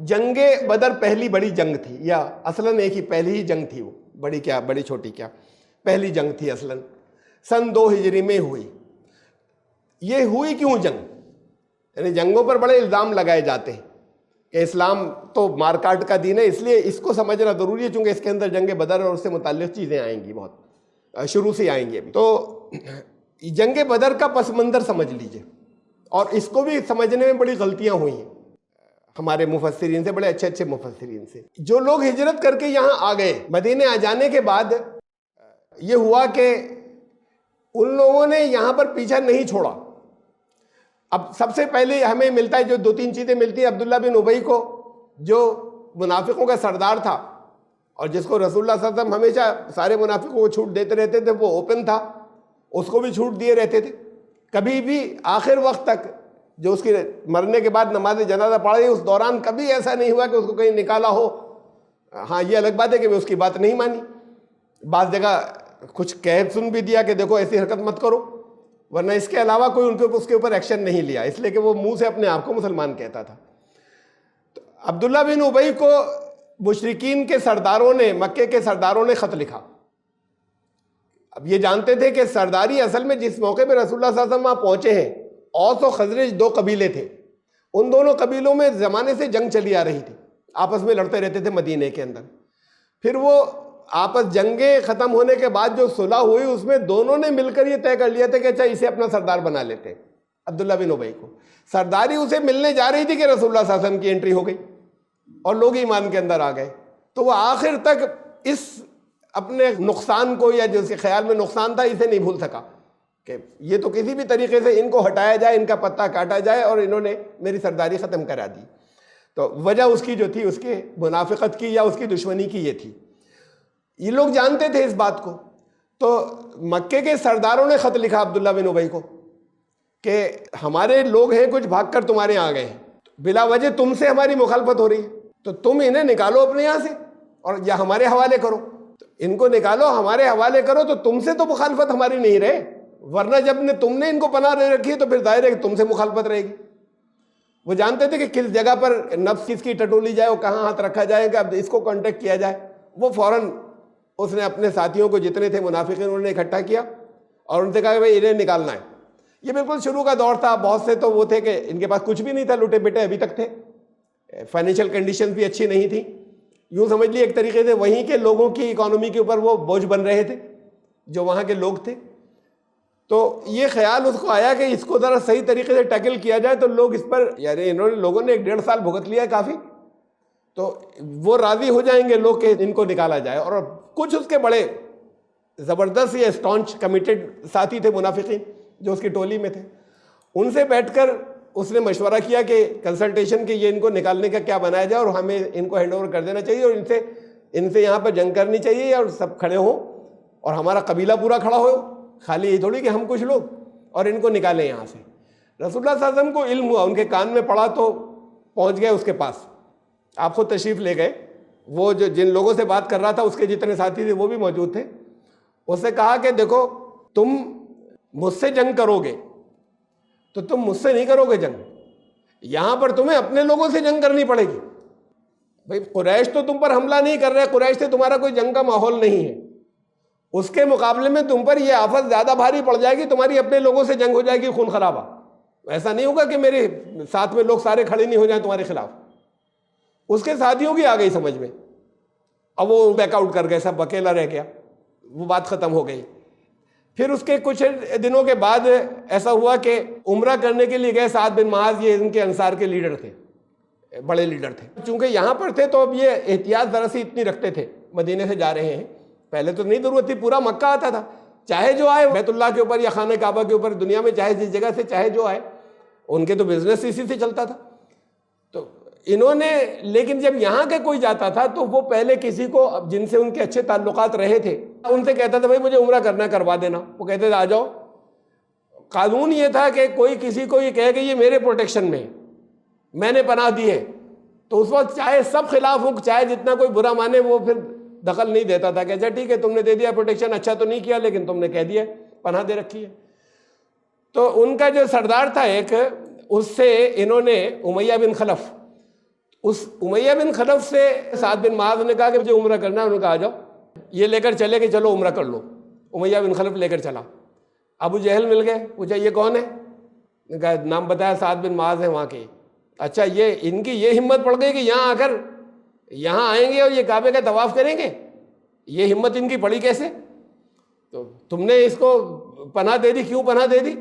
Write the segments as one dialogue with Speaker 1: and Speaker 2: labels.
Speaker 1: जंगे बदर पहली बड़ी जंग थी, या असलन एक ही पहली ही जंग थी। वो बड़ी क्या, बड़ी छोटी क्या, पहली जंग थी असलन। सन 2 हिजरी में हुई। ये हुई क्यों जंग? यानी जंगों पर बड़े इल्ज़ाम लगाए जाते हैं कि इस्लाम तो मारकाट का दीन है, इसलिए इसको समझना ज़रूरी है, चूँकि इसके अंदर जंग बदर और उससे मुताल्लिक़ चीज़ें आएंगी, बहुत शुरू से आएंगी अभी। तो जंग बदर का पस मंज़र समझ लीजिए, और इसको भी समझने में बड़ी गलतियाँ हुई हैं हमारे मुफस्सिरीन से, बड़े अच्छे अच्छे मुफस्सिरीन से। जो लोग हिजरत करके यहाँ आ गए, मदीने आ जाने के बाद ये हुआ कि उन लोगों ने यहाँ पर पीछा नहीं छोड़ा। अब सबसे पहले हमें मिलता है, जो 2-3 चीज़ें मिलती हैं अब्दुल्ला बिन उबई को, जो मुनाफिकों का सरदार था और जिसको रसूलुल्लाह सल्लल्लाहु अलैहि वसल्लम हमेशा सारे मुनाफिकों को छूट देते रहते थे, वो ओपन था, उसको भी छूट दिए रहते थे। कभी भी आखिर वक्त तक, जो उसके मरने के बाद नमाज जनाजा पढ़ी, उस दौरान कभी ऐसा नहीं हुआ कि उसको कहीं निकाला हो। हाँ, ये अलग बात है कि वे उसकी बात नहीं मानी। बाज़ जगह कुछ कह सुन भी दिया कि देखो ऐसी हरकत मत करो, वरना इसके अलावा कोई उसके ऊपर एक्शन नहीं लिया, इसलिए कि वो मुंह से अपने आप को मुसलमान कहता था। तो अब्दुल्ला बिन उबई को मुशरिकीन के सरदारों ने, मक्के के सरदारों ने ख़त लिखा। अब ये जानते थे कि सरदारी असल में जिस मौके पर रसूलुल्लाह सल्लल्लाहु अलैहि वसल्लम वहाँ पहुँचे हैं, औस और खजरज 2 कबीले थे। उन दोनों कबीलों में ज़माने से जंग चली आ रही थी, आपस में लड़ते रहते थे मदीने के अंदर। फिर वो आपस जंगें ख़त्म होने के बाद जो सुलह हुई, उसमें दोनों ने मिलकर ये तय कर लिया था कि अच्छा इसे अपना सरदार बना लेते हैं, अब्दुल्ला बिन उबई को। सरदारी उसे मिलने जा रही थी कि रसूलुल्लाह सल्लल्लाहु अलैहि वसल्लम की एंट्री हो गई और लोग ईमान के अंदर आ गए। तो वो आखिर तक इस अपने नुकसान को, या जो उसके ख्याल में नुकसान था, इसे नहीं भूल सका कि ये तो किसी भी तरीके से इनको हटाया जाए, इनका पत्ता काटा जाए, और इन्होंने मेरी सरदारी ख़त्म करा दी। तो वजह उसकी जो थी, उसके मुनाफिकत की या उसकी दुश्मनी की ये थी। ये लोग जानते थे इस बात को। तो मक्के के सरदारों ने ख़त लिखा अब्दुल्ला बिन उबई को कि हमारे लोग हैं कुछ भागकर तुम्हारे यहाँ आ गए हैं, बिला वजह तुमसे हमारी मुखालफत हो रही है, तो तुम इन्हें निकालो अपने यहाँ से और या हमारे हवाले करो। तो इनको निकालो, हमारे हवाले करो, तो तुमसे तो मुखालफत हमारी नहीं रहे, वरना जब तुमने इनको पनाह दे रखी है तो फिर जाहिर है कि तुमसे मुखालफत रहेगी। वो जानते थे कि किस जगह पर नफ्स किसकी टटोली जाए और कहाँ हाथ रखा जाएगा, अब इसको कॉन्टेक्ट किया जाए। वो फ़ौरन उसने अपने साथियों को, जितने थे मुनाफिकीन, उन्होंने इकट्ठा किया और उनसे कहा कि भाई इन्हें निकालना है। ये बिल्कुल शुरू का दौर था। बहुत से तो वो थे कि इनके पास कुछ भी नहीं था, लुटे पिटे अभी तक थे, फाइनेंशियल कंडीशन भी अच्छी नहीं थी। यूँ समझ ली एक तरीके से वहीं के लोगों की इकोनॉमी के ऊपर वो बोझ बन रहे थे, जो वहाँ के लोग थे। तो ये ख्याल उसको आया कि इसको ज़रा सही तरीके से टैकल किया जाए, तो लोग इस पर, यानी इन्होंने लोगों ने 1-1.5 साल भुगत लिया है काफ़ी, तो वो राज़ी हो जाएंगे लोग कि इनको निकाला जाए। और कुछ उसके बड़े ज़बरदस्त या स्टॉन्च कमिटेड साथी थे मुनाफिकीन जो उसकी टोली में थे। उनसे बैठकर उसने मशवरा किया कि कंसल्टेशन के, ये इनको निकालने का क्या बनाया जाए और हमें इनको हैंड ओवर कर देना चाहिए और इनसे यहाँ पर जंग करनी चाहिए और सब खड़े हों और हमारा कबीला पूरा खड़ा हो, खाली ये थोड़ी कि हम कुछ लोग, और इनको निकालें यहाँ से। रसूलुल्लाह सल्लल्लाहु अलैहि वसल्लम को इल्म हुआ, उनके कान में पड़ा तो पहुँच गए उसके पास। आप खुद तशरीफ़ ले गए। वो जो जिन लोगों से बात कर रहा था, उसके जितने साथी थे वो भी मौजूद थे। उससे कहा कि देखो, तुम मुझसे जंग करोगे तो तुम मुझसे नहीं करोगे जंग, यहाँ पर तुम्हें अपने लोगों से जंग करनी पड़ेगी। भाई कुरैश तो तुम पर हमला नहीं कर रहे, कुरैश से तुम्हारा कोई जंग का माहौल नहीं है, उसके मुकाबले में तुम पर यह आफत ज़्यादा भारी पड़ जाएगी, तुम्हारी अपने लोगों से जंग हो जाएगी, खून खराबा। ऐसा नहीं होगा कि मेरे साथ में लोग सारे खड़े नहीं हो जाएं तुम्हारे खिलाफ। उसके साथियों की आ गई समझ में, अब वो बैकआउट कर गए, सब अकेला रह गया, वो बात ख़त्म हो गई। फिर उसके कुछ दिनों के बाद ऐसा हुआ कि उम्रा करने के लिए गए साद बिन मुआज़, ये इनके अंसार के लीडर थे, बड़े लीडर थे। चूँकि यहाँ पर थे तो अब ये एहतियात ज़रा सी इतनी रखते थे, मदीने से जा रहे हैं, पहले तो नहीं ज़रूरत थी, पूरा मक्का आता था, चाहे जो आए बैतुल्लाह के ऊपर या खाने काबा के ऊपर, दुनिया में चाहे जिस जगह से चाहे जो आए, उनके तो बिजनेस इसी से चलता था। तो इन्होंने, लेकिन जब यहाँ के कोई जाता था तो वो पहले किसी को, जिनसे उनके अच्छे ताल्लुकात रहे थे, उनसे कहता था भाई मुझे उम्रा करना, करवा देना। वो कहते थे आ जाओ। कानून ये था कि कोई किसी को ये कहे कि ये मेरे प्रोटेक्शन में है, मैंने पनाह दी है, तो उस वक्त चाहे सब खिलाफ हो, चाहे जितना कोई बुरा माने, वो फिर दखल नहीं देता था कि अच्छा ठीक है तुमने दे दिया प्रोटेक्शन, अच्छा तो नहीं किया लेकिन तुमने कह दिया पनाह दे रखी है। तो उनका जो सरदार था एक, उससे इन्होंने, उमैया बिन खलफ, उस उमैया बिन खलफ से साद बिन मुआज़ ने कहा कि मुझे उम्रा करना है। उन्होंने कहा आ जाओ, ये लेकर चले कि चलो उम्रा कर लो। उमैया बिन खलफ लेकर चला। अबू जहल मिल गए, पूछा ये कौन है? कहा नाम बताया, साद बिन मुआज़ है वहाँ के। अच्छा, ये इनकी ये हिम्मत पड़ गई कि यहाँ आकर यहाँ आएंगे और ये काबे का तवाफ़ करेंगे, ये हिम्मत इनकी पड़ी कैसे? तो तुमने इसको पनाह दे दी, क्यों पनाह दे दी?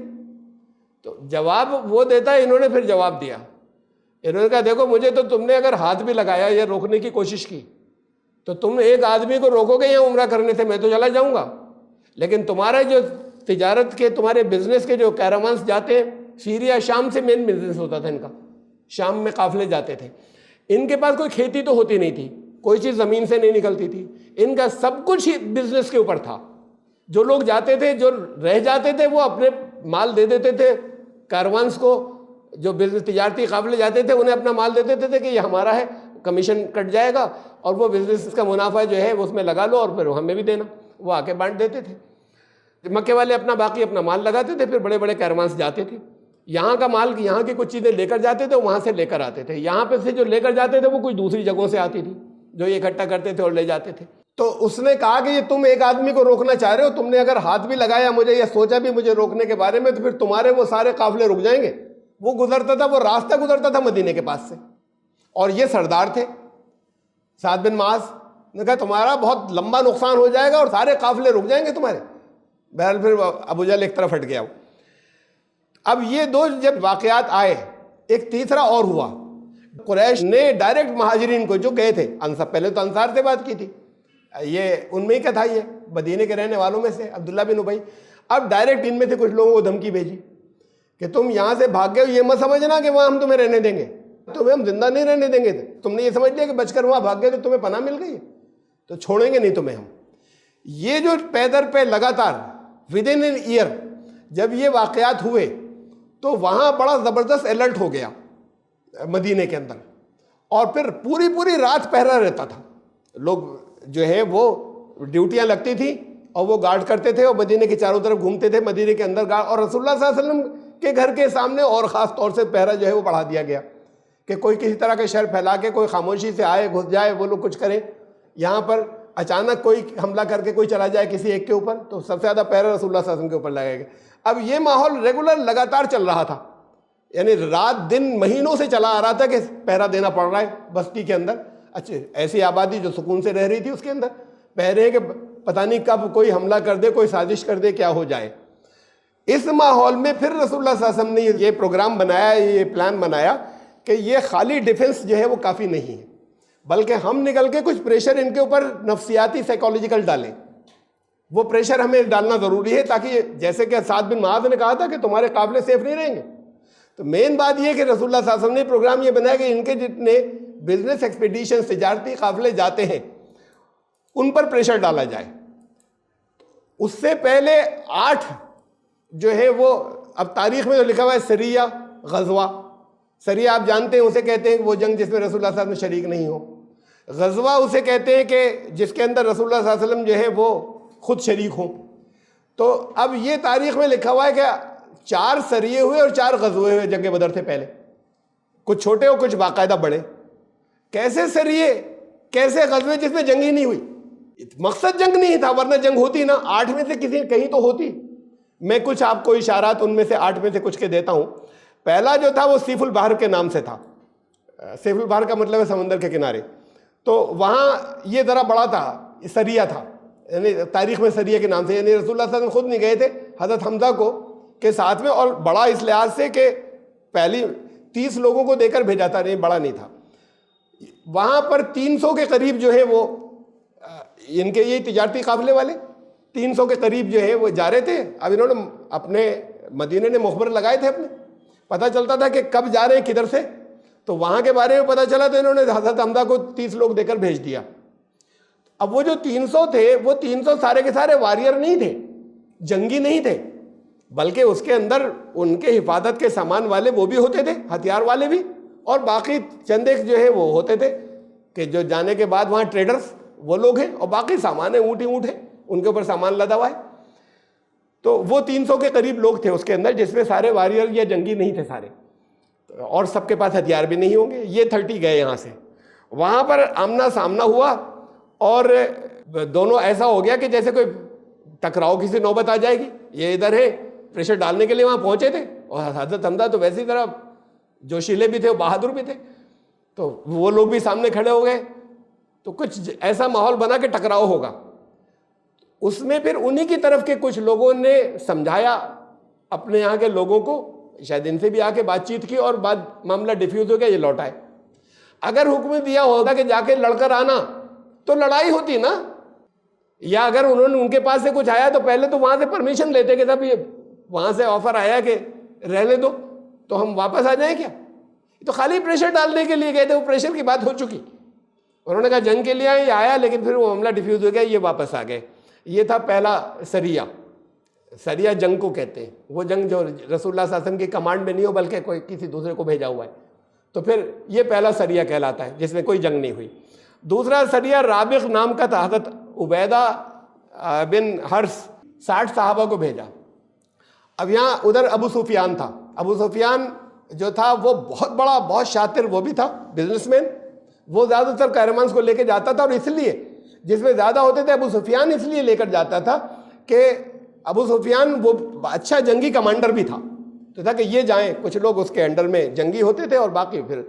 Speaker 1: तो जवाब वो देता है, इन्होंने फिर जवाब दिया। इन्होंने कहा देखो, मुझे तो तुमने अगर हाथ भी लगाया या रोकने की कोशिश की तो तुम एक आदमी को रोकोगे यहाँ उम्रा करने से, मैं तो चला जाऊँगा। लेकिन तुम्हारे जो तिजारत के, तुम्हारे बिजनेस के जो कैरावान्स जाते हैं, सीरिया शाम से मेन बिजनेस होता था इनका, शाम में काफिले जाते थे। इनके पास कोई खेती तो होती नहीं थी, कोई चीज़ ज़मीन से नहीं निकलती थी, इनका सब कुछ ही बिजनेस के ऊपर था। जो लोग जाते थे, जो रह जाते थे, वो अपने माल दे देते थे कारवान्स को। जो बिजनेस तिजारती काफिले जाते थे उन्हें अपना माल दे देते थे कि ये हमारा है, कमीशन कट जाएगा और वो बिजनेस का मुनाफा जो है वो उसमें लगा लो और फिर हमें भी देना। वो आके बांट देते थे। मक्के वाले अपना बाकी अपना माल लगाते थे, फिर बड़े बड़े कारवान्स जाते थे, यहाँ का माल, यहाँ की कुछ चीज़ें लेकर जाते थे, वहाँ से लेकर आते थे। यहाँ पे से जो लेकर जाते थे वो कुछ दूसरी जगहों से आती थी, जो ये इकट्ठा करते थे और ले जाते थे। तो उसने कहा कि ये तुम एक आदमी को रोकना चाह रहे हो, तुमने अगर हाथ भी लगाया मुझे या सोचा भी मुझे रोकने के बारे में, तो फिर तुम्हारे वो सारे काफिले रुक जाएंगे। वो गुजरता था, वो रास्ता गुजरता था मदीने के पास से, और ये सरदार थे साद बिन मुआज़ ने कहा तुम्हारा बहुत लंबा नुकसान हो जाएगा और सारे काफिले रुक जाएंगे तुम्हारे। बहरहाल फिर अबू जहल एक तरफ हट गया। अब ये दो जब वाकयात आए, एक तीसरा और हुआ। कुरैश ने डायरेक्ट महाजिरीन को जो गए थे, अंसार, पहले तो अंसार से बात की थी, ये उनमें ही का था, ये मदीने के रहने वालों में से अब्दुल्ला बिन उबई। अब डायरेक्ट इनमें से कुछ लोगों को धमकी भेजी कि तुम यहाँ से भाग गए, ये मत समझना कि वहाँ हम तुम्हें रहने देंगे, तुम्हें हम जिंदा नहीं रहने देंगे। तुमने ये समझ लिया कि बचकर वहाँ भाग गए तो तुम्हें पनाह मिल गई, तो छोड़ेंगे नहीं तुम्हें हम। ये जो पैदर पे लगातार विद इन एन ईयर जब ये वाकयात हुए तो वहाँ बड़ा ज़बरदस्त अलर्ट हो गया मदीने के अंदर, और फिर पूरी पूरी रात पहरा रहता था। लोग जो है वो ड्यूटियाँ लगती थी और वो गार्ड करते थे और मदीने के चारों तरफ घूमते थे, मदीने के अंदर गार्ड। और रसूलुल्लाह सल्लल्लाहु अलैहि वसल्लम के घर के सामने और ख़ास तौर से पहरा जो है वो बढ़ा दिया गया कि कोई किसी तरह के शर फैला के कोई खामोशी से आए, घुस जाए, वो लोग कुछ करें, यहाँ पर अचानक कोई हमला करके कोई चला जाए किसी एक के ऊपर, तो सबसे ज़्यादा पहरा रसूलुल्लाह सल्लल्लाहु अलैहि वसल्लम के ऊपर लगाएगा। अब ये माहौल रेगुलर लगातार चल रहा था, यानी रात दिन महीनों से चला आ रहा था कि पहरा देना पड़ रहा है बस्ती के अंदर। अच्छे ऐसी आबादी जो सुकून से रह रही थी उसके अंदर पहरे हैं कि पता नहीं कब कोई हमला कर दे, कोई साजिश कर दे, क्या हो जाए। इस माहौल में फिर रसूलुल्लाह सल्लल्लाहु अलैहि वसल्लम ने ये प्रोग्राम बनाया, ये प्लान बनाया कि ये खाली डिफेंस जो है वो काफ़ी नहीं है, बल्कि हम निकल के कुछ प्रेशर इनके ऊपर नफ्सियाती साइकोलॉजिकल डालें। वो प्रेशर हमें डालना ज़रूरी है ताकि जैसे कि साद बिन मुआज़ ने कहा था कि तुम्हारे काफिले सेफ नहीं रहेंगे। तो मेन बात यह कि रसूलुल्लाह सल्लल्लाहु अलैहि वसल्लम ने प्रोग्राम ये बनाया कि इनके जितने बिजनेस एक्सपीडिशन, तिजारती काफिले जाते हैं, उन पर प्रेशर डाला जाए। उससे पहले 8 जो है वो, अब तारीख में जो लिखा हुआ है सरिया गजवा, सरिया आप जानते हैं उसे कहते हैं वो जंग जिसमें रसूलुल्लाह सल्लल्लाहु अलैहि वसल्लम शरीक नहीं हो। गजवा उसे कहते हैं कि जिसके अंदर रसूलुल्लाह सल्लल्लाहु अलैहि वसल्लम जो है वो खुद शरीक हों। तो अब ये तारीख में लिखा हुआ है कि 4 सरिये हुए और 4 गजवे हुए जंग बदर से पहले, कुछ छोटे और कुछ बाकायदा बड़े। कैसे सरिये, कैसे गजवे जिसमें जंग ही नहीं हुई? मकसद जंग नहीं था, वरना जंग होती ना, 8 में से किसी कहीं तो होती। मैं कुछ आपको इशारात उनमें से 8 में से कुछ के देता हूं। पहला जो था वो सीफुल बहर के नाम से था। सीफुल बहर का मतलब है समंदर के किनारे। तो वहाँ ये ज़रा बड़ा था, सरिया था, यानी तारीख में सरिया के नाम से, यानी रसूलुल्लाह सल्लल्लाहु अलैहि वसल्लम खुद नहीं गए थे, हज़रत हमज़ा को के साथ में, और बड़ा इस लिहाज से कि पहली 30 लोगों को देकर भेजा था, नहीं बड़ा नहीं था। वहाँ पर 300 के करीब जो है वो इनके ये तिजारती काफिले वाले 300 के करीब जो है वो जा रहे थे। अब इन्होंने अपने मदीने ने मुखबर लगाए थे अपने, पता चलता था कि कब जा रहे हैं किधर से, तो वहाँ के बारे में पता चला तो इन्होंने हज़रत हमज़ा को 30 लोग देकर भेज दिया। अब वो जो 300 थे वो 300 सारे के सारे वारियर नहीं थे, जंगी नहीं थे, बल्कि उसके अंदर उनके हिफाजत के सामान वाले वो भी होते थे, हथियार वाले भी, और बाकी चंद एक जो है वो होते थे कि जो जाने के बाद वहाँ ट्रेडर्स वो लोग हैं, और बाकी सामान है, ऊँट ही ऊँट है, उनके ऊपर सामान लदा हुआ है। तो वो 300 के करीब लोग थे उसके अंदर, जिसमें सारे वारियर या जंगी नहीं थे सारे। और सबके पास हथियार भी नहीं होंगे, ये 30 गए यहाँ से। वहाँ पर आमना सामना हुआ और दोनों ऐसा हो गया कि जैसे कोई टकराव की सी नौबत आ जाएगी। ये इधर है, प्रेशर डालने के लिए वहाँ पहुँचे थे, और हजरत हमजा तो वैसी तरह जोशीले भी थे, बहादुर भी थे, तो वो लोग भी सामने खड़े हो गए। तो कुछ ऐसा माहौल बना कि टकराव होगा। उसमें फिर उन्हीं की तरफ के कुछ लोगों ने समझाया अपने यहाँ के लोगों को, शायद इनसे भी आके बातचीत की और बाद मामला डिफ्यूज हो गया, ये लौट आए। अगर हुक्म दिया होता कि जाके लड़कर आना तो लड़ाई होती ना, या अगर उन्होंने उनके पास से कुछ आया तो पहले तो वहां से परमिशन लेते कि साहब ये वहां से ऑफर आया कि रहने दो तो हम वापस आ जाएं क्या। तो खाली प्रेशर डालने के लिए गए थे, वो प्रेशर की बात हो चुकी। उन्होंने कहा जंग के लिए आए, आया, लेकिन फिर वो मामला डिफ्यूज हो गया, ये वापस आ गए। ये था पहला सरिया। सरिया जंग को कहते हैं, वो जंग जो रसूलुल्लाह सल्लल्लाहु अलैहि वसल्लम की कमांड में नहीं हो बल्कि कोई किसी दूसरे को भेजा हुआ है, तो फिर ये पहला सरिया कहलाता है जिसमें कोई जंग नहीं हुई। दूसरा सरिया राबिग नाम का था, हज़रत उबैदा बिन हर्ष 60 सहाबा को भेजा। अब यहाँ उधर अबू सुफियान था। अबू सुफियान जो था वो बहुत बड़ा, बहुत शातिर वो भी था, बिजनेसमैन। वो ज़्यादातर कैरवान्स को लेकर जाता था, और इसलिए जिसमें ज़्यादा होते थे अबू सुफियान इसलिए लेकर जाता था कि अबू सुफियान वो अच्छा जंगी कमांडर भी था, तो था कि ये जाएं, कुछ लोग उसके अंडर में जंगी होते थे और बाकी फिर।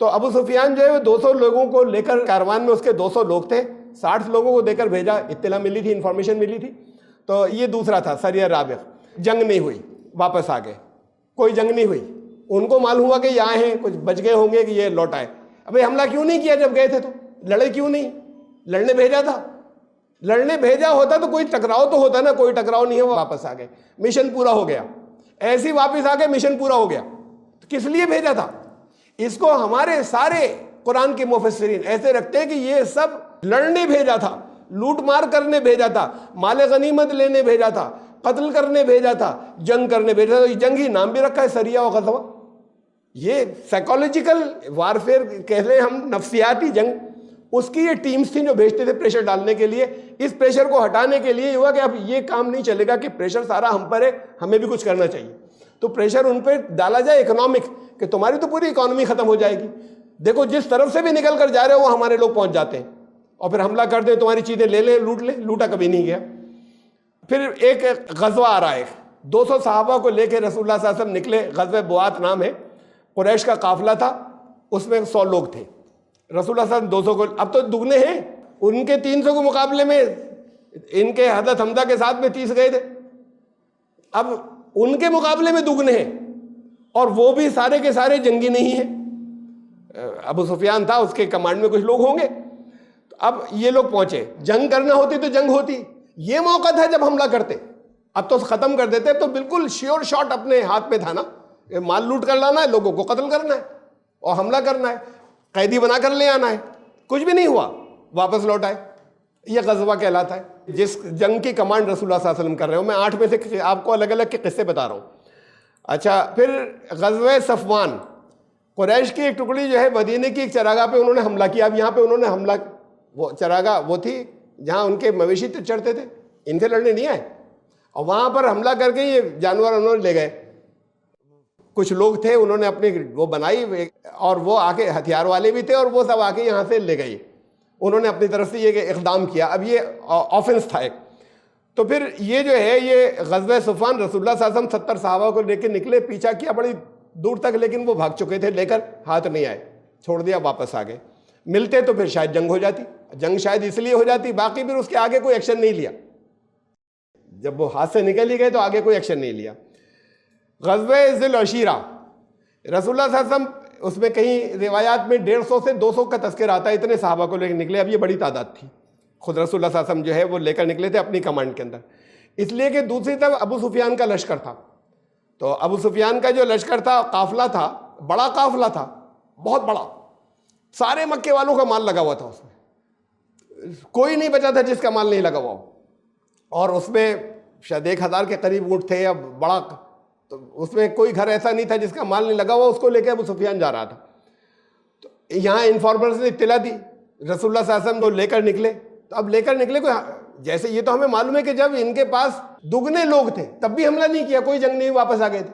Speaker 1: तो अबू सुफियान जो है वो 200 लोगों को लेकर, कारवान में उसके 200 लोग थे, 60 लोगों को देकर भेजा। इत्तला मिली थी, इंफॉर्मेशन मिली थी। तो ये दूसरा था सरिया राबिग। जंग नहीं हुई, वापस आ गए, कोई जंग नहीं हुई। उनको मालूम हुआ कि यहाँ हैं, कुछ बच गए होंगे कि ये लौट आए। अबे हमला क्यों नहीं किया जब गए थे, तो लड़े क्यों नहीं? लड़ने भेजा था, लड़ने भेजा होता तो कोई टकराव तो होता ना, कोई टकराव नहीं हुआ, वापस आ गए, मिशन पूरा हो गया। ऐसे ही वापस आ गए, मिशन पूरा हो गया। तो किस लिए भेजा था? इसको हमारे सारे कुरान के मुफस्सिरीन ऐसे रखते हैं कि ये सब लड़ने भेजा था, लूट मार करने भेजा था, माले गनीमत लेने भेजा था, कत्ल करने भेजा था, जंग करने भेजा था। जंग ही नाम भी रखा है, सरिया और गज़वा। ये साइकोलॉजिकल वारफेयर कह लें हम, नफ्सियाती जंग, उसकी ये टीम्स थी जो भेजते थे प्रेशर डालने के लिए। इस प्रेशर को हटाने के लिए हुआ कि अब ये काम नहीं चलेगा कि प्रेशर सारा हम पर है, हमें भी कुछ करना चाहिए। तो प्रेशर उन पर डाला जाए इकोनॉमिक, कि तुम्हारी तो पूरी इकोनॉमी खत्म हो जाएगी। देखो जिस तरफ से भी निकल कर जा रहे हो वो हमारे लोग पहुंच जाते हैं, और फिर हमला कर दे, तुम्हारी चीजें ले ले, लूट ले। लूटा कभी नहीं गया। फिर एक गजवा आ रहा है, 200 सहाबा को लेकर रसूलुल्लाह सल्लल्लाहु अलैहि वसल्लम निकले। गजवा बुआत नाम है, कुरैश का काफिला था, उसमें 100 लोग थे। रसूलुल्लाह सल्लल्लाहु अलैहि वसल्लम 200 को, अब तो दुगने हैं उनके 300 के मुकाबले में, इनके हज़रत हमजा के साथ में 30 गए थे, अब उनके मुकाबले में दुगने हैं, और वो भी सारे के सारे जंगी नहीं है। अबू सुफियान था, उसके कमांड में कुछ लोग होंगे। तो अब ये लोग पहुंचे, जंग करना होती तो जंग होती, ये मौका था जब हमला करते। अब तो खत्म कर देते, तो बिल्कुल श्योर शॉट अपने हाथ में था ना, माल लूट कर लाना है, लोगों को कत्ल करना है और हमला करना है, कैदी बना कर ले आना है। कुछ भी नहीं हुआ, वापस लौट आए। ये गजवा कहलाता है, जिस जंग की कमांड रसूलुल्लाह सल्लल्लाहु अलैहि वसल्लम कर रहे हो। मैं 8 में से आपको अलग अलग के किस्से बता रहा हूँ। अच्छा, फिर गजवा सफवान, कुरैश की एक टुकड़ी जो है मदीने की एक चरागाह पे उन्होंने हमला किया। अब यहाँ पे उन्होंने हमला, वो चरागाह वो थी जहाँ उनके मवेशी चढ़ते थे, इनसे लड़ने नहीं आए, और वहाँ पर हमला करके ये जानवर उन्होंने ले गए। कुछ लोग थे, उन्होंने अपनी वो बनाई, और वो आके हथियार वाले भी थे, और वो सब आके यहाँ से ले गए। उन्होंने अपनी तरफ से ये इक़दाम किया। अब ये ऑफेंस था एक। तो फिर ये जो है, ये गज़वा सफ़वान, रसूलुल्लाह सल्लल्लाहु अलैहि वसल्लम 70 सहाबा को लेकर निकले, पीछा किया बड़ी दूर तक, लेकिन वो भाग चुके थे, लेकर हाथ नहीं आए, छोड़ दिया, वापस आ गए। मिलते तो फिर शायद जंग हो जाती। जंग शायद इसलिए हो जाती, बाकी फिर उसके आगे कोई एक्शन नहीं लिया। जब वो हाथ से निकल ही गए तो आगे कोई एक्शन नहीं लिया। गज़वा ज़िल अशीरा, रसूलुल्लाह सल्लल्लाहु अलैहि वसल्लम, उसमें कहीं रिवायात में 150 से 200 का तज़किरा आता है, इतने सहाबा को लेकर निकले। अब ये बड़ी तादाद थी। खुद रसूलुल्लाह सल्लल्लाहु अलैहि वसल्लम जो है वो लेकर निकले थे अपनी कमांड के अंदर, इसलिए कि दूसरी तरफ अबू सुफियान का लश्कर था। तो अबू सुफियान का जो लश्कर था, काफिला था, बड़ा काफिला था, बहुत बड़ा, सारे मक्के वालों का माल लगा हुआ था उसमें, कोई नहीं बचा था जिसका माल नहीं लगा हुआ। और उसमें शायद 1000 के करीब ऊँट थे, अब बड़ा, तो उसमें कोई घर ऐसा नहीं था जिसका माल नहीं लगा हुआ। उसको लेकर अबू सुफियान जा रहा था। तो यहाँ इन्फॉर्मर्स ने इत्तला दी, रसूलुल्लाह सल्लल्लाहु अलैहि वसल्लम को लेकर निकले। तो अब लेकर निकले कोई, जैसे ये तो हमें मालूम है कि जब इनके पास दुगने लोग थे तब भी हमला नहीं किया, कोई जंग नहीं, वापस आ गए थे,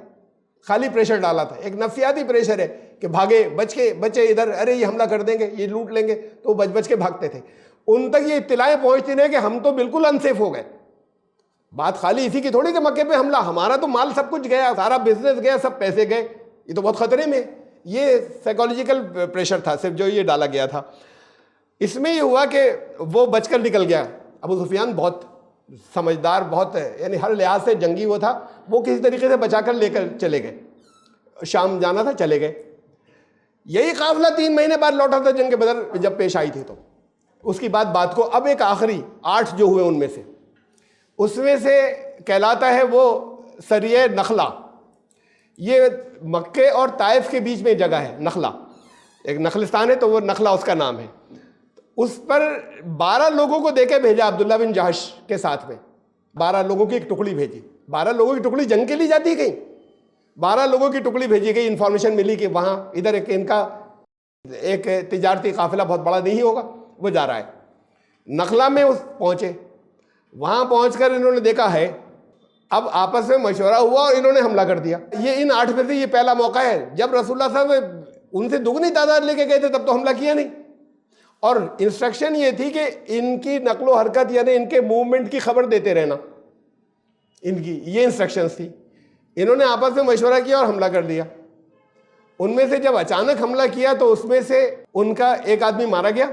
Speaker 1: खाली प्रेशर डाला था, एक नफ्सियाती प्रेशर है कि भागे, बचे इधर, अरे ये हमला कर देंगे, ये लूट लेंगे, तो बच के भागते थे। उन तक ये इत्तिलाएं पहुंचती रही कि हम तो बिल्कुल अनसेफ हो गए। बात खाली इसी की थोड़ी कि मक्के पे हमला, हमारा तो माल सब कुछ गया, सारा बिजनेस गया, सब पैसे गए, ये तो बहुत खतरे में। ये साइकोलॉजिकल प्रेशर था सिर्फ जो ये डाला गया था। इसमें ये हुआ कि वो बचकर निकल गया। अबू सुफियान बहुत समझदार, बहुत यानी हर लिहाज से जंगी वो था, वो किसी तरीके से बचाकर लेकर चले गए। शाम जाना था, चले गए। यही काफिला 3 महीने बाद लौटा था जंग बदर जब पेश आई थी। तो उसकी बात को अब एक आखिरी 8 जो हुए उनमें से, उसमें से कहलाता है वो सरिये नखला। ये मक्के और ताइफ के बीच में जगह है, नखला एक नखलिस्तान है, तो वो नखला उसका नाम है। उस पर 12 लोगों को देके भेजा अब्दुल्ला बिन जहश के साथ में। 12 लोगों की एक टुकड़ी भेजी। 12 लोगों की टुकड़ी जंग के लिए जाती कहीं, 12 लोगों की टुकड़ी भेजी गई। इंफॉर्मेशन मिली कि वहाँ इधर इनका एक तिजारती काफिला बहुत बड़ा नहीं होगा, वो जा रहा है। नखला में उस पहुँचे, वहाँ पहुँचकर इन्होंने देखा है, अब आपस में मशवरा हुआ और इन्होंने हमला कर दिया। ये इन 8 में से ये पहला मौका है। जब रसूलुल्लाह साहब उनसे दुगनी तादाद लेके गए थे तब तो हमला किया नहीं। और इंस्ट्रक्शन ये थी कि इनकी नकलो हरकत यानी इनके मूवमेंट की खबर देते रहना, इनकी ये इंस्ट्रक्शंस थी। इन्होंने आपस में मशवरा किया और हमला कर दिया। उनमें से जब अचानक हमला किया तो उसमें से उनका एक आदमी मारा गया,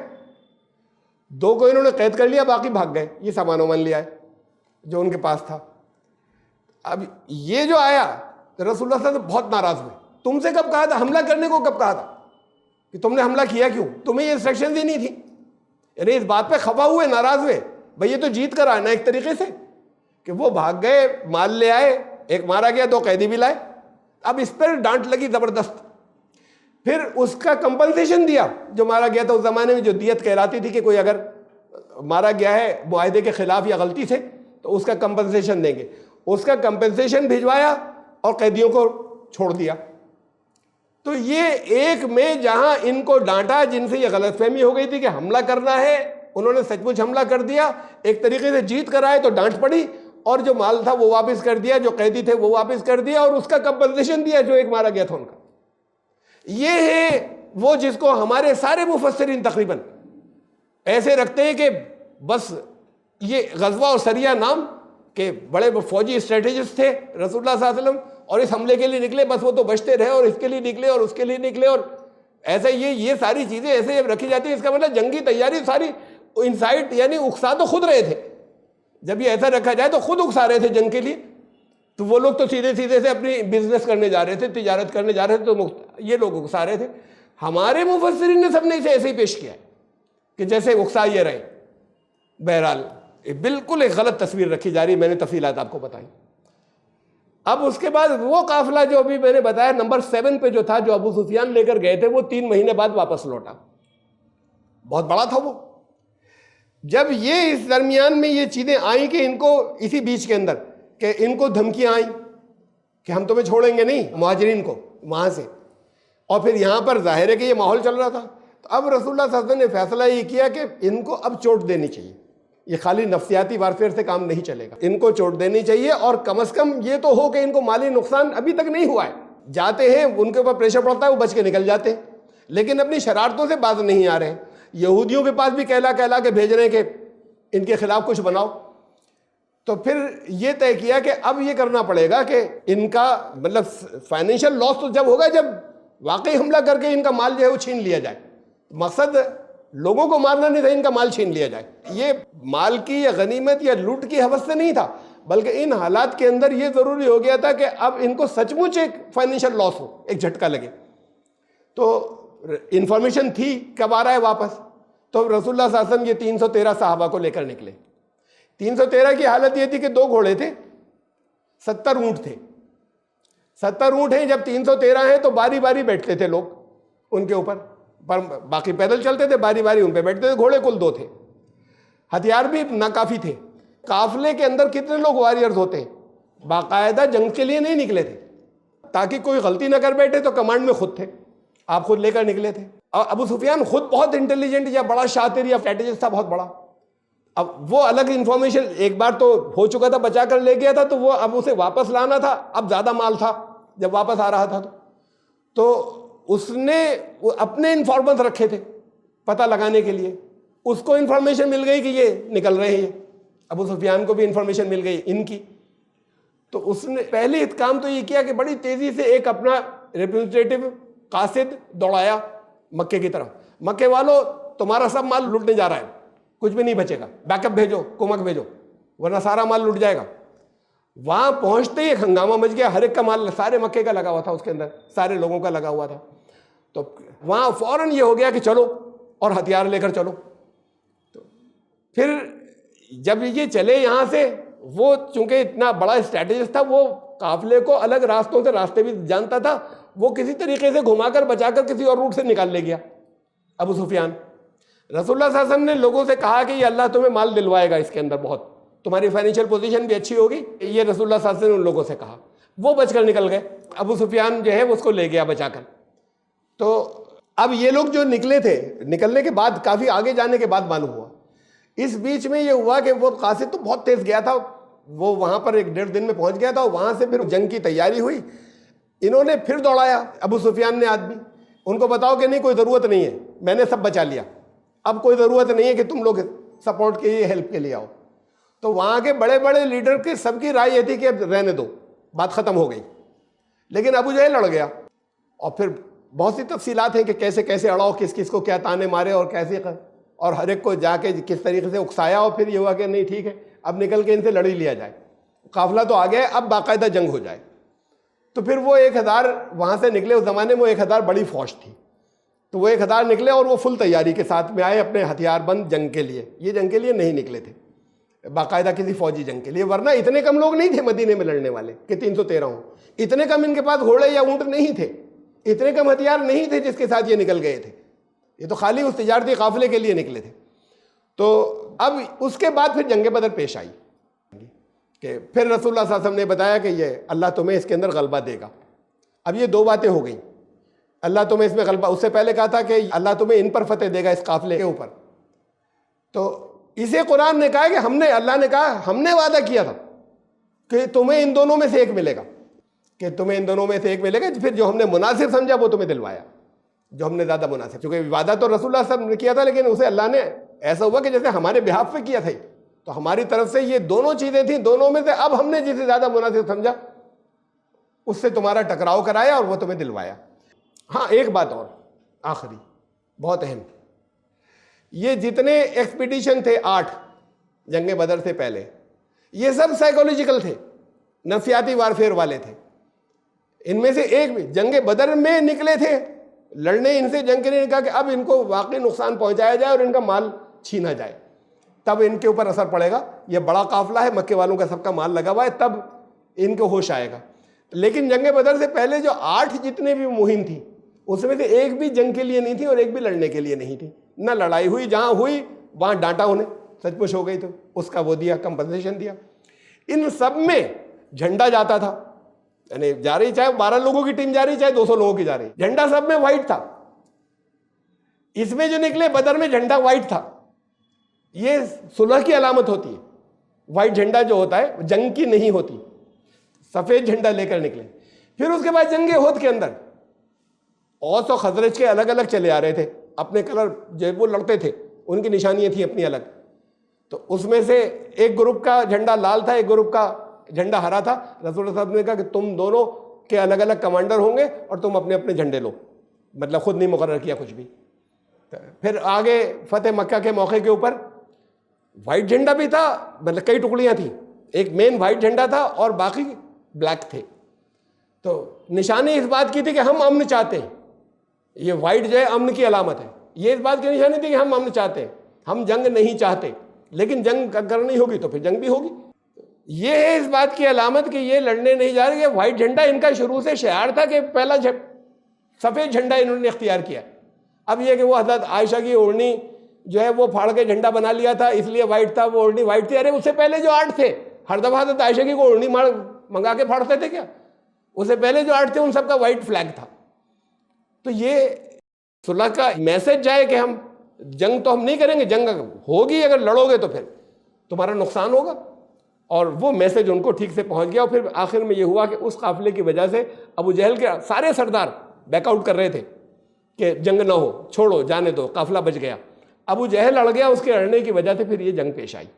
Speaker 1: 2 को इन्होंने कैद कर लिया, बाकी भाग गए। ये सामान वामान लिया है जो उनके पास था। अब ये जो आया तो रसूलुल्लाह साहब बहुत नाराज हुए। तुमसे कब कहा था हमला करने को, कब कहा था कि तुमने हमला किया क्यों? तुम्हें ये इंस्ट्रक्शन दी नहीं थी? यानी इस बात पे खफा हुए, नाराज हुए। भाई ये तो जीत कर आना एक तरीके से, कि वो भाग गए, माल ले आए, एक मारा गया, 2 कैदी भी लाए। अब इस पर डांट लगी जबरदस्त। फिर उसका कंपनसेशन दिया जो मारा गया था। उस जमाने में जो दियत कहलाती थी कि कोई अगर मारा गया है मुआहदे के खिलाफ या गलती से तो उसका कंपनसेशन देंगे। उसका कंपनसेशन भिजवाया और कैदियों को छोड़ दिया। तो ये एक में जहां इनको डांटा, जिनसे ये गलतफहमी हो गई थी कि हमला करना है, उन्होंने सचमुच हमला कर दिया, एक तरीके से जीत कर आए तो डांट पड़ी, और जो माल था वो वापस कर दिया, जो कैदी थे वो वापस कर दिया, और उसका कंपनसेशन दिया जो एक मारा गया था उनका। ये है वो जिसको हमारे सारे मुफस्सिरीन तकरीबन ऐसे रखते हैं कि बस ये गज़वा और सरिया नाम के बड़े फौजी स्ट्रेटेजिस्ट थे रसूलुल्लाह सल्लल्लाहु अलैहि वसल्लम, और इस हमले के लिए निकले, बस वो तो बचते रहे और इसके लिए निकले और उसके लिए निकले, और ऐसा ये सारी चीज़ें ऐसे जब रखी जाती है, इसका मतलब जंगी तैयारी सारी इंसाइट यानी उकसा तो खुद रहे थे। जब ये ऐसा रखा जाए तो खुद उकसा रहे थे जंग के लिए। तो वो लोग तो सीधे सीधे से अपनी बिजनेस करने जा रहे थे, तिजारत करने जा रहे थे, तो ये लोग उकसा रहे थे। हमारे मुफस्सिरीन ने सबने इसे ऐसे ही पेश किया है कि जैसे उकसा ये रहे। बहरहाल बिल्कुल एक गलत तस्वीर रखी जा रही, मैंने तफसीलात आपको बताई। अब उसके बाद वो काफिला जो अभी मैंने बताया नंबर 7 पे जो था, जो अबू सुफियान लेकर गए थे, वो 3 महीने बाद वापस लौटा। बहुत बड़ा था वो। जब ये इस दरमियान में ये चीज़ें आई कि इनको इसी बीच के अंदर कि इनको धमकियां आई कि हम तुम्हें छोड़ेंगे नहीं, मुहाजिरीन को वहाँ से, और फिर यहाँ पर जाहिर है कि ये माहौल चल रहा था। तो अब रसूलुल्लाह सल्लल्लाहु अलैहि वसल्लम ने फैसला ये किया कि इनको अब चोट देनी चाहिए। ये खाली नफ्सियाती वारफेयर से काम नहीं चलेगा, इनको चोट देनी चाहिए, और कम से कम ये तो हो कि इनको माली नुकसान अभी तक नहीं हुआ है। जाते हैं, उनके ऊपर प्रेशर पड़ता है, वो बच के निकल जाते हैं, लेकिन अपनी शरारतों से बाज नहीं आ रहे हैं। यहूदियों के पास भी कहला के भेज रहे हैं कि इनके खिलाफ कुछ बनाओ। तो फिर ये तय किया कि अब ये करना पड़ेगा कि इनका मतलब फाइनेंशियल लॉस तो जब होगा जब वाकई हमला करके इनका माल जो है वो छीन लिया जाए। मकसद लोगों को मारना नहीं था, इनका माल छीन लिया जाए। ये माल की या गनीमत या लूट की हवस से नहीं था, बल्कि इन हालात के अंदर ये ज़रूरी हो गया था कि अब इनको सचमुच एक फाइनेंशियल लॉस हो, एक झटका लगे। तो इंफॉर्मेशन थी कब आ रहा है वापस, तो रसूलुल्लाह सल्लल्लाहु अलैहि वसल्लम ये 313 सहाबा को लेकर निकले। 313 की हालत ये थी कि 2 घोड़े थे, 70 ऊँट थे। 70 ऊँट हैं, जब 313 हैं तो बारी बारी बैठते थे लोग उनके ऊपर, पर बाकी पैदल चलते थे, बारी बारी उन पे बैठते थे। घोड़े कुल 2 थे, हथियार भी नाकाफी थे। काफिले के अंदर कितने लोग वॉरियर्स होते हैं, बाकायदा जंग के लिए नहीं निकले थे ताकि कोई गलती ना कर बैठे, तो कमांड में खुद थे, आप खुद लेकर निकले थे। और अबू सुफियान खुद बहुत इंटेलिजेंट या बड़ा शातिर या स्ट्रेटेजिस्ट था, बहुत बड़ा। अब वो अलग इंफॉर्मेशन एक बार तो हो चुका था, बचा कर ले गया था, तो वो अब उसे वापस लाना था। अब ज़्यादा माल था, जब वापस आ रहा था तो उसने अपने इन्फॉर्मेंट रखे थे पता लगाने के लिए, उसको इन्फॉर्मेशन मिल गई कि ये निकल रहे हैं, अबू सुफियान को भी इन्फॉर्मेशन मिल गई इनकी। तो उसने पहले काम तो ये किया कि बड़ी तेजी से एक अपना रिप्रेजेंटेटिव कासिद दौड़ाया मक्के की तरफ, मक्के वालों तुम्हारा सब माल लूटने जा रहा है, कुछ भी नहीं बचेगा, बैकअप भेजो, कुमक भेजो, वरना सारा माल लूट जाएगा। वहां पहुंचते ही एक हंगामा मच गया, हर एक का माल सारे मक्के का लगा हुआ था, उसके अंदर सारे लोगों का लगा हुआ था। तो वहां फौरन ये हो गया कि चलो और हथियार लेकर चलो। तो फिर जब ये चले यहां से, वो चूंकि इतना बड़ा स्ट्रैटेजिस्ट था, वो काफिले को अलग रास्तों से रास्ते भी जानता था, वो किसी तरीके से घुमाकर बचाकर किसी और रूट से निकाल ले गया अबू सुफियान। रसूलुल्लाह सल्लल्लाहु अलैहि वसल्लम ने लोगों से कहा कि ये अल्लाह तुम्हें माल दिलवाएगा, इसके अंदर बहुत तुम्हारी फाइनेंशियल पोजीशन भी अच्छी होगी, ये रसूलुल्लाह सल्लल्लाहु अलैहि वसल्लम ने उन लोगों से कहा। वो बचकर निकल गए, अबू सुफियान जो है उसको ले गया बचाकर। तो अब ये लोग जो निकले थे, निकलने के बाद काफी आगे जाने के बाद मालूम हुआ, इस बीच में ये हुआ कि वो कासिद तो बहुत तेज गया था, वो वहां पर 1-1.5 दिन में पहुंच गया था। वहां से फिर जंग की तैयारी हुई, इन्होंने फिर दौड़ाया अबू सुफियान ने आदमी, उनको बताओ कि नहीं कोई ज़रूरत नहीं है, मैंने सब बचा लिया, अब कोई ज़रूरत नहीं है कि तुम लोग सपोर्ट के लिए, हेल्प के लिए आओ। तो वहाँ के बड़े बड़े लीडर की सबकी राय ये थी कि अब रहने दो, बात ख़त्म हो गई। लेकिन अबू जहल लड़ गया, और फिर बहुत सी तफसीलात हैं कि कैसे कैसे अड़ाओ, किस किस को क्या ताने मारे और कैसे और हर एक को जाके किस तरीके से उकसाया, और फिर ये हुआ कि नहीं ठीक है अब निकल के इनसे लड़ ही लिया जाए, काफिला तो आ गया, अब बाकायदा जंग हो जाए। तो फिर वो 1000 वहाँ से निकले, उस ज़माने में वो 1000 बड़ी फौज थी, तो वो 1000 निकले और वो फुल तैयारी के साथ में आए अपने हथियारबंद जंग के लिए। ये जंग के लिए नहीं निकले थे बाकायदा किसी फौजी जंग के लिए, वरना इतने कम लोग नहीं थे मदीने में लड़ने वाले कि 313 हो, इतने कम इनके पास घोड़े या ऊँट नहीं थे, इतने कम हथियार नहीं थे जिसके साथ ये निकल गए थे, ये तो खाली उस तिजारती काफिले के लिए निकले थे। तो अब उसके बाद फिर जंग बदर पेश आई कि फिर रसूलुल्लाह सल्लल्लाहु अलैहि वसल्लम ने बताया कि ये अल्लाह तुम्हें इसके अंदर गलबा देगा। अब ये 2 बातें हो गई, अल्लाह तुम्हें इसमें गलबा, उससे पहले कहा था कि अल्लाह तुम्हें इन पर फतेह देगा, इस काफिले के ऊपर। तो इसे कुरान ने कहा कि हमने, अल्लाह ने कहा हमने वादा किया था कि तुम्हें इन दोनों में से एक मिलेगा, कि तुम्हें इन दोनों में से एक मिलेगा। फिर जो हमने मुनासिब समझा वो तुम्हें दिलवाया, जो हमने ज़्यादा मुनासिब, क्योंकि वादा तो रसूलुल्लाह सल्लल्लाहु अलैहि वसल्लम ने किया था, लेकिन उसे अल्लाह ने ऐसा हुआ कि जैसे हमारे बिहाफ पे किया था, तो हमारी तरफ से ये दोनों चीज़ें थी, दोनों में से अब हमने जिसे ज़्यादा मुनासिब समझा उससे तुम्हारा टकराव कराया और वो तुम्हें दिलवाया। हाँ, एक बात और आखिरी बहुत अहम, ये जितने एक्सपीडिशन थे 8 जंग बदर से पहले, ये सब साइकोलॉजिकल थे, नफसियाती वारफेयर वाले थे। इनमें से एक भी जंग बदर में निकले थे लड़ने, इनसे जंग के लिए कहा कि अब इनको वाकई नुकसान पहुंचाया जाए और इनका माल छीना जाए, तब इनके ऊपर असर पड़ेगा। ये बड़ा काफिला है, मक्के वालों का सबका माल लगा हुआ है, तब इनको होश आएगा। लेकिन जंग बदर से पहले जो 8 जितने भी मुहिम थी, उसमें से एक भी जंग के लिए नहीं थी और एक भी लड़ने के लिए नहीं थी। न लड़ाई हुई, जहां हुई वहां डांटा उन्हें, सचमुच हो गई तो उसका वो दिया, कंपनसेशन दिया। इन सब में झंडा जाता था, यानी जा रही, चाहे 12 लोगों की टीम जा रही, चाहे 200 लोगों की जा रही, झंडा सब में व्हाइट था। इसमें जो निकले बदर में झंडा व्हाइट था, ये सुलह की अलामत होती है। व्हाइट झंडा जो होता है जंग की नहीं होती, सफेद झंडा लेकर निकले। फिर उसके बाद जंगे होद के अंदर औस और खजरज के अलग अलग चले आ रहे थे, अपने कलर जब वो लड़ते थे उनकी निशानियां थी अपनी अलग। तो उसमें से एक ग्रुप का झंडा लाल था, एक ग्रुप का झंडा हरा था। रसूलुल्लाह साहब ने कहा कि तुम दोनों के अलग अलग कमांडर होंगे और तुम अपने अपने झंडे लो, मतलब खुद नहीं मुकर्रर किया कुछ भी। फिर आगे फतेह मक्का के मौके के ऊपर वाइट झंडा भी था, मतलब कई टुकड़ियां थी, एक मेन वाइट झंडा था और बाकी ब्लैक थे। तो निशानी इस बात की थी कि हम अमन चाहते हैं, ये वाइट जो है अमन की अलामत है। ये इस बात की निशानी थी कि हम अमन चाहते हैं, हम जंग नहीं चाहते, लेकिन जंग करनी होगी तो फिर जंग भी होगी। ये है इस बात की अलामत कि ये लड़ने नहीं जा रहे। वाइट झंडा इनका शुरू से शिआर था कि पहला सफ़ेद झंडा इन्होंने इख्तियार किया। अब ये कि वो हज़रत आयशा की ओढ़नी जो है वो फाड़ के झंडा बना लिया था, इसलिए वाइट था, वो ओढ़नी वाइट थी। अरे उससे पहले जो 8 थे, हर दफ़ा हज़रत आयशा की को ओढ़नी मंगा के फाड़ते थे क्या? उससे पहले जो 8 थे उन सबका वाइट फ्लैग था। तो ये सुलह का मैसेज जाए कि हम जंग तो हम नहीं करेंगे, जंग होगी, अगर लड़ोगे तो फिर तुम्हारा नुकसान होगा। और वो मैसेज उनको ठीक से पहुंच गया। और फिर आखिर में ये हुआ कि उस काफिले की वजह से अबू जहल के सारे सरदार बैकआउट कर रहे थे कि जंग ना हो, छोड़ो, जाने दो, काफिला बच गया। अबू जहल अड़ गया, उसके अड़ने की वजह से फिर ये जंग पेश आई।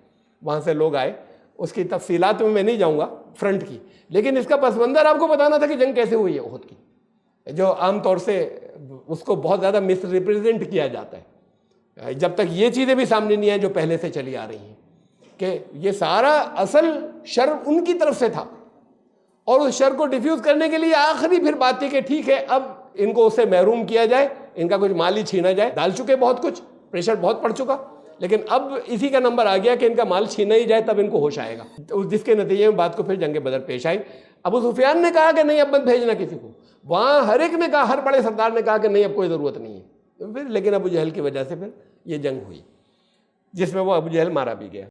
Speaker 1: वहाँ से लोग आए, उसकी तफसीलात में मैं नहीं जाऊँगा फ्रंट की, लेकिन इसका पस मंज़र आपको बताना था कि जंग कैसे हुई है उहद की, जो आमतौर से उसको बहुत ज़्यादा मिस रिप्रेजेंट किया जाता है। जब तक ये चीज़ें भी सामने नहीं आए जो पहले से चली आ रही हैं कि ये सारा असल शर उनकी तरफ से था, और उस शर को डिफ्यूज़ करने के लिए आखिरी फिर बात थी कि ठीक है अब इनको उससे महरूम किया जाए, इनका कुछ माल ही छीना जाए। डाल चुके बहुत कुछ, प्रेशर बहुत पड़ चुका, लेकिन अब इसी का नंबर आ गया कि इनका माल छीना ही जाए, तब इनको होश आएगा। तो जिसके नतीजे में बात को फिर जंग बदर पेश आई। अबू सुफियान ने कहा कि नहीं अब मत भेजना किसी को, वहाँ हर एक ने कहा, हर बड़े सरदार ने कहा कि नहीं अब कोई ज़रूरत नहीं है। तो फिर लेकिन अबू जहल की वजह से फिर ये जंग हुई, जिसमें वो अबू जहल मारा भी गया।